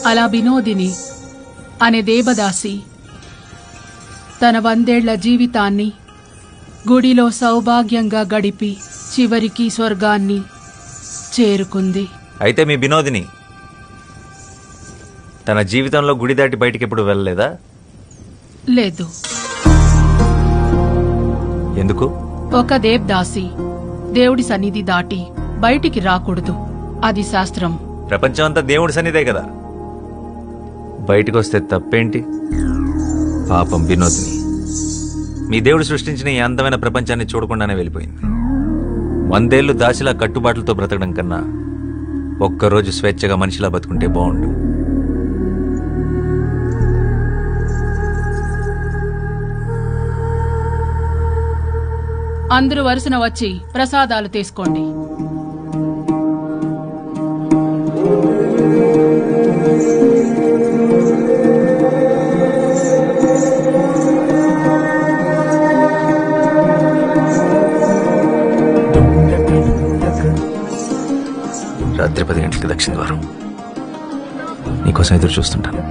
అలా వినోదిని అనే దేవదాసి తన 100 ఏళ్ల జీవితాన్ని గుడిలో సౌభాగ్యంగా గడిపి చివరికి స్వర్గాన్ని చేరుకుంది. అయితే మీ వినోదిని తన జీవితంలో గుడి దాటి బయటికి ఎప్పుడు వెళ్ళలేదా? లేదు. ఎందుకు? ఒక దేవదాసి దేవుడి సన్నిధి దాటి బయటికి రాకూడదు. అది శాస్త్రం. ప్రపంచం అంతా దేవుడి సన్నిధే కదా, బయటికి వస్తే తప్పేంటి? పాపం వినోదిని మీ దేవుడు సృష్టించిన ఈ అందమైన ప్రపంచాన్ని చూడకుండానే వెళ్ళిపోయింది. 100 ఏళ్లు దాసిలా కట్టుబాట్లతో బ్రతకడం కన్నా ఒక్కరోజు స్వేచ్ఛగా మనిషిలా బతుకుంటే బాగుండు. అందరూ వరుసన వచ్చి ప్రసాదాలు తీసుకోండి. రాత్రి 10 గంటలకి దక్షిణ ద్వారం. నీకోసం ఎదురు చూస్తుంటాను.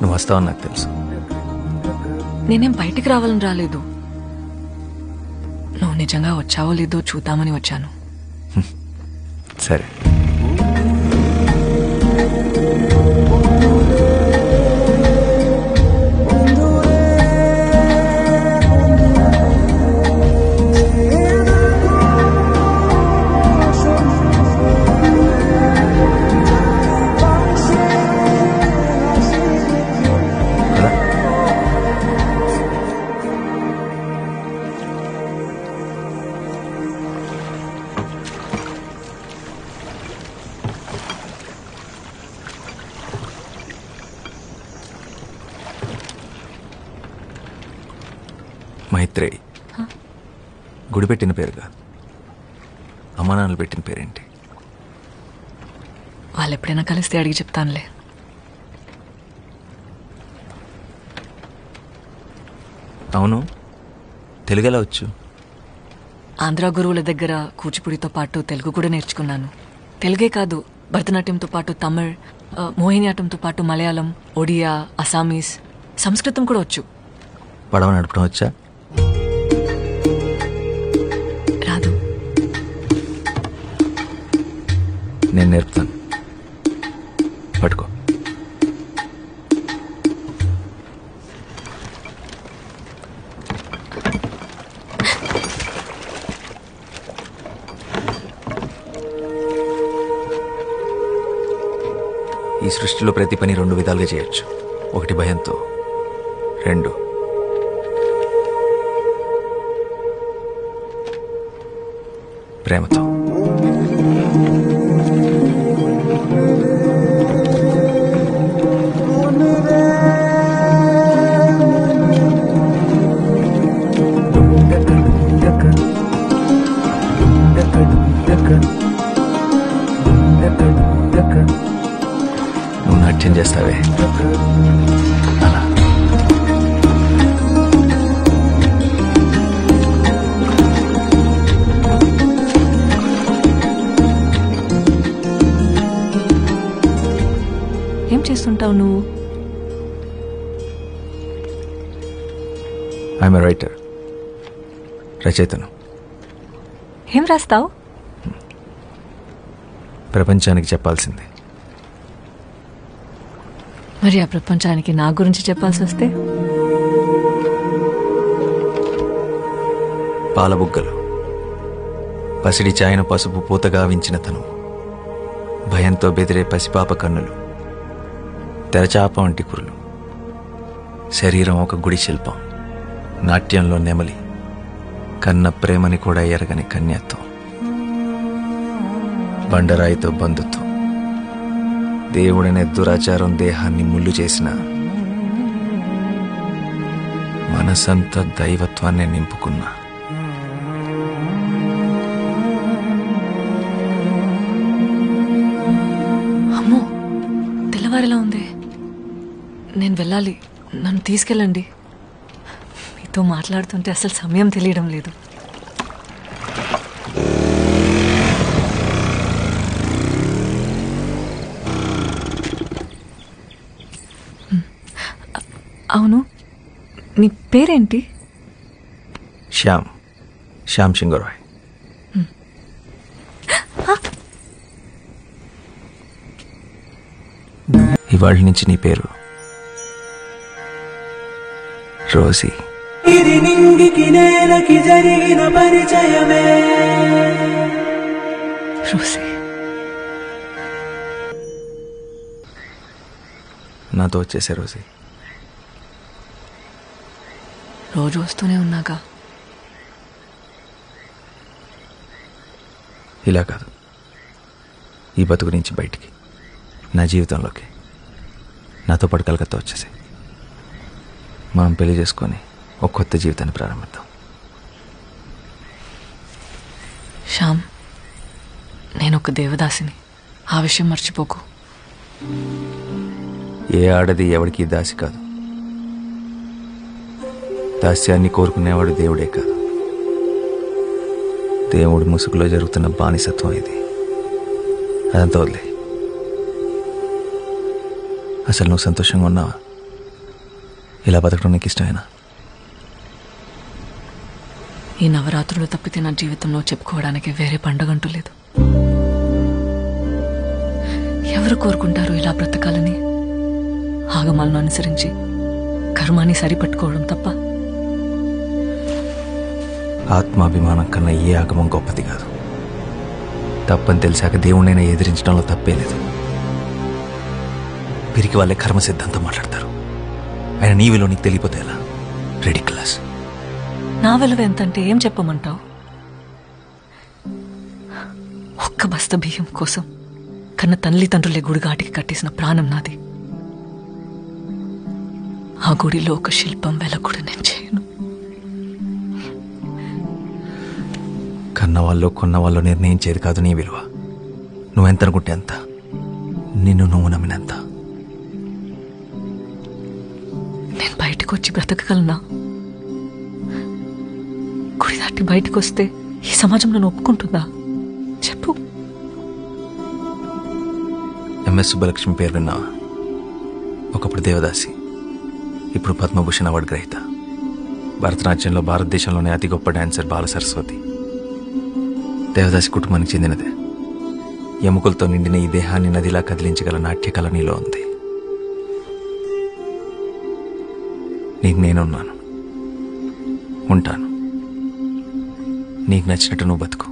నువ్వు వస్తావని నాకు తెలుసు. నేనేం బయటికి రావాలని రాలేదు. నువ్వు నిజంగా వచ్చావో లేదో చూద్దామని వచ్చాను. సరే. మైత్రేయి గుడి పెట్టిన పేరు కాదు, అమ్మా నాన్నలు పెట్టిన పేరేంటి? వాళ్ళు ఎప్పుడైనా కలిస్తే అడిగి చెప్తానులే. అవును, తెలుగు ఎలా వచ్చు? ఆంధ్ర గురువుల దగ్గర కూచిపూడితో పాటు తెలుగు కూడా నేర్చుకున్నాను. తెలుగే కాదు, భరతనాట్యంతో పాటు తమిళ్, మోహినియాటంతో పాటు మలయాళం, ఒడియా, అసామీస్, సంస్కృతం కూడా వచ్చు. పడవ నడపడం వచ్చా? రాదు. నేను నేర్పుతాను, పట్టుకో. ఈ సృష్టిలో ప్రతి పని 2 విధాలుగా చేయొచ్చు. ఒకటి భయంతో, 2 ప్రేమతో. నువ్వు నాట్యం చేస్తావే అలా. ఏం చేస్తుంటావు నువ్వు? ఐఎమ్ ఎ రైటర్, రచయితను. ఏం రాస్తావు? ప్రపంచానికి చెప్పాల్సింది. మరి ఆ ప్రపంచానికి నా గురించి చెప్పాల్సి వస్తే? పాలబుగ్గలు, పసిడి చాయన పసుపు పూతగా వించిన తను, భయంతో బెదిరే పసిపాప కన్నులు, తెరచాప వంటి కురులు, శరీరం ఒక గుడి శిల్పం, నాట్యంలో నెమలి, కన్న ప్రేమని కూడా ఎరగని కన్యత్వం, బండరాయితో బంధుత్వం, దేవుడనే దురాచారం దేహాన్ని ముళ్ళు చేసిన, మనసంతా దైవత్వాన్ని నింపుకున్న, అమ్మో తెల్లవారిలా ఉంది. నేను వెళ్ళాలి, నన్ను తీసుకెళ్ళండి. మీతో మాట్లాడుతుంటే అసలు సమయం తెలియడం లేదు. అవును, నీ పేరేంటి? శ్యామ్ సింగరాయ్. ఇవాళ నుంచి నీ పేరు రోజీ. ఇది నింగికి నేలకి జరిగిన పరిచయమే. రోజీ, నాతో వచ్చేసే రోజీ. రోజు వస్తూనే ఉన్నాగా. ఇలా కాదు, ఈ బతుకు నుంచి బయటికి, నా జీవితంలోకి నాతో పాటు కలకత్తా వచ్చేసి మనం పెళ్లి చేసుకొని ఒక కొత్త జీవితాన్ని ప్రారంభిద్దాం. శ్యామ్, నేను ఒక దేవదాసిని, ఆ విషయం మర్చిపోకు. ఏ ఆడది ఎవడికి దాసి కాదు. దాస్యాన్ని కోరుకునేవాడు దేవుడే కాదు. దేవుడి ముసుగులో జరుగుతున్న బానిసత్వం ఇది. అదంతా వదిలే. అసలు నువ్వు సంతోషంగా ఉన్నావా? ఇలా బతకడం నీకు ఇష్టమేనా? ఈ నవరాత్రులు తప్పితే నా జీవితంలో చెప్పుకోవడానికి వేరే పండగంటూ లేదు. ఎవరు కోరుకుంటారు ఇలా బ్రతకాలని? ఆగమాలను అనుసరించి కర్మాన్ని సరిపెట్టుకోవడం తప్ప. ఆత్మాభిమానం కన్నా ఏ ఆగమం గొప్పది కాదు. తప్పని తెలిసాక దేవుణ్ణైనా ఎదిరించడంలో తప్పే లేదు. పిరికి వాళ్ళే కర్మ సిద్ధాంతం మాట్లాడతారు. ఆయన నీ విలువ నీకు తెలియపోతే ఎలా? రెడిక్యులస్. నా విలువ ఎంతంటే ఏం చెప్పమంటావు? ఒక్క బస్త బియ్యం కోసం కన్న తల్లిదండ్రులే గుడిగాటికి కట్టేసిన ప్రాణం నాది. ఆ గుడిలో ఒక శిల్పం వెలకూడ నేను చేయను. కన్నవాళ్ళు కొన్నవాళ్ళు నిర్ణయించేది కాదు నీ విలువ. నువ్వెంత అనుకుంటే అంత, నిన్ను నువ్వు నమ్మినంత. నేను బయటకు వచ్చి బ్రతకగలనా? గుడి దాటి బయటకు వస్తే ఈ సమాజం నన్ను ఒప్పుకుంటుందా? చెప్పు. ఎంఎస్ సుబ్బలక్ష్మి పేరు విన్నావా? ఒకప్పుడు దేవదాసి, ఇప్పుడు పద్మభూషణ్ అవార్డు గ్రహీత. భరతనాట్యంలో భారతదేశంలోనే అతి గొప్ప డాన్సర్ బాల సరస్వతి. దేవదాసి కుటుంబానికి చెందినదే. ఎముకలతో నిండిన ఈ దేహాన్ని నదిలా కదిలించగల నాట్యకళ నీలో ఉంది. నీకు నేనున్నాను, ఉంటాను. నీకు నచ్చినట్టు నువ్వు బతుకు.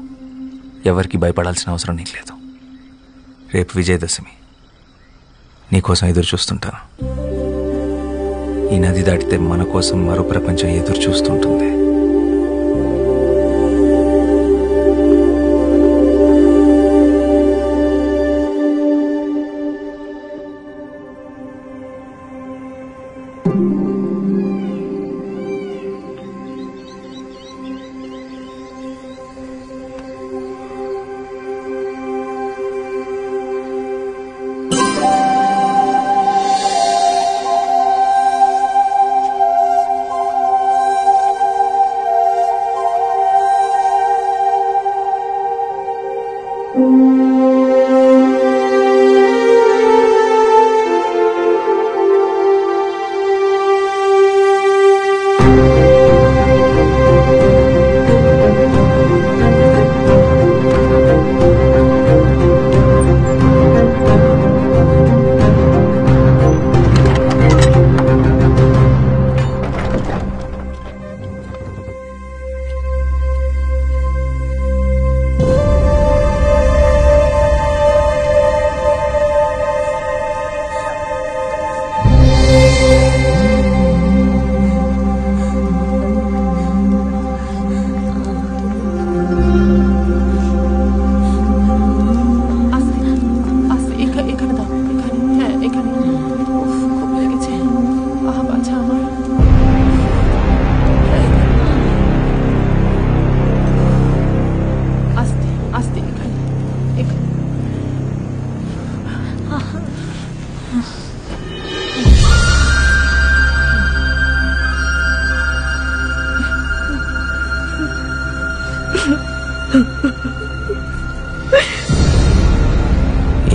ఎవరికి భయపడాల్సిన అవసరం నీకు లేదు. రేపు విజయదశమి. నీకోసం ఎదురు చూస్తుంటాను. ఈ నది దాటితే మన కోసం మరో ప్రపంచం ఎదురు చూస్తుంటుంది.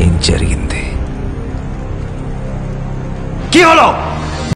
ఏం జరిగింది?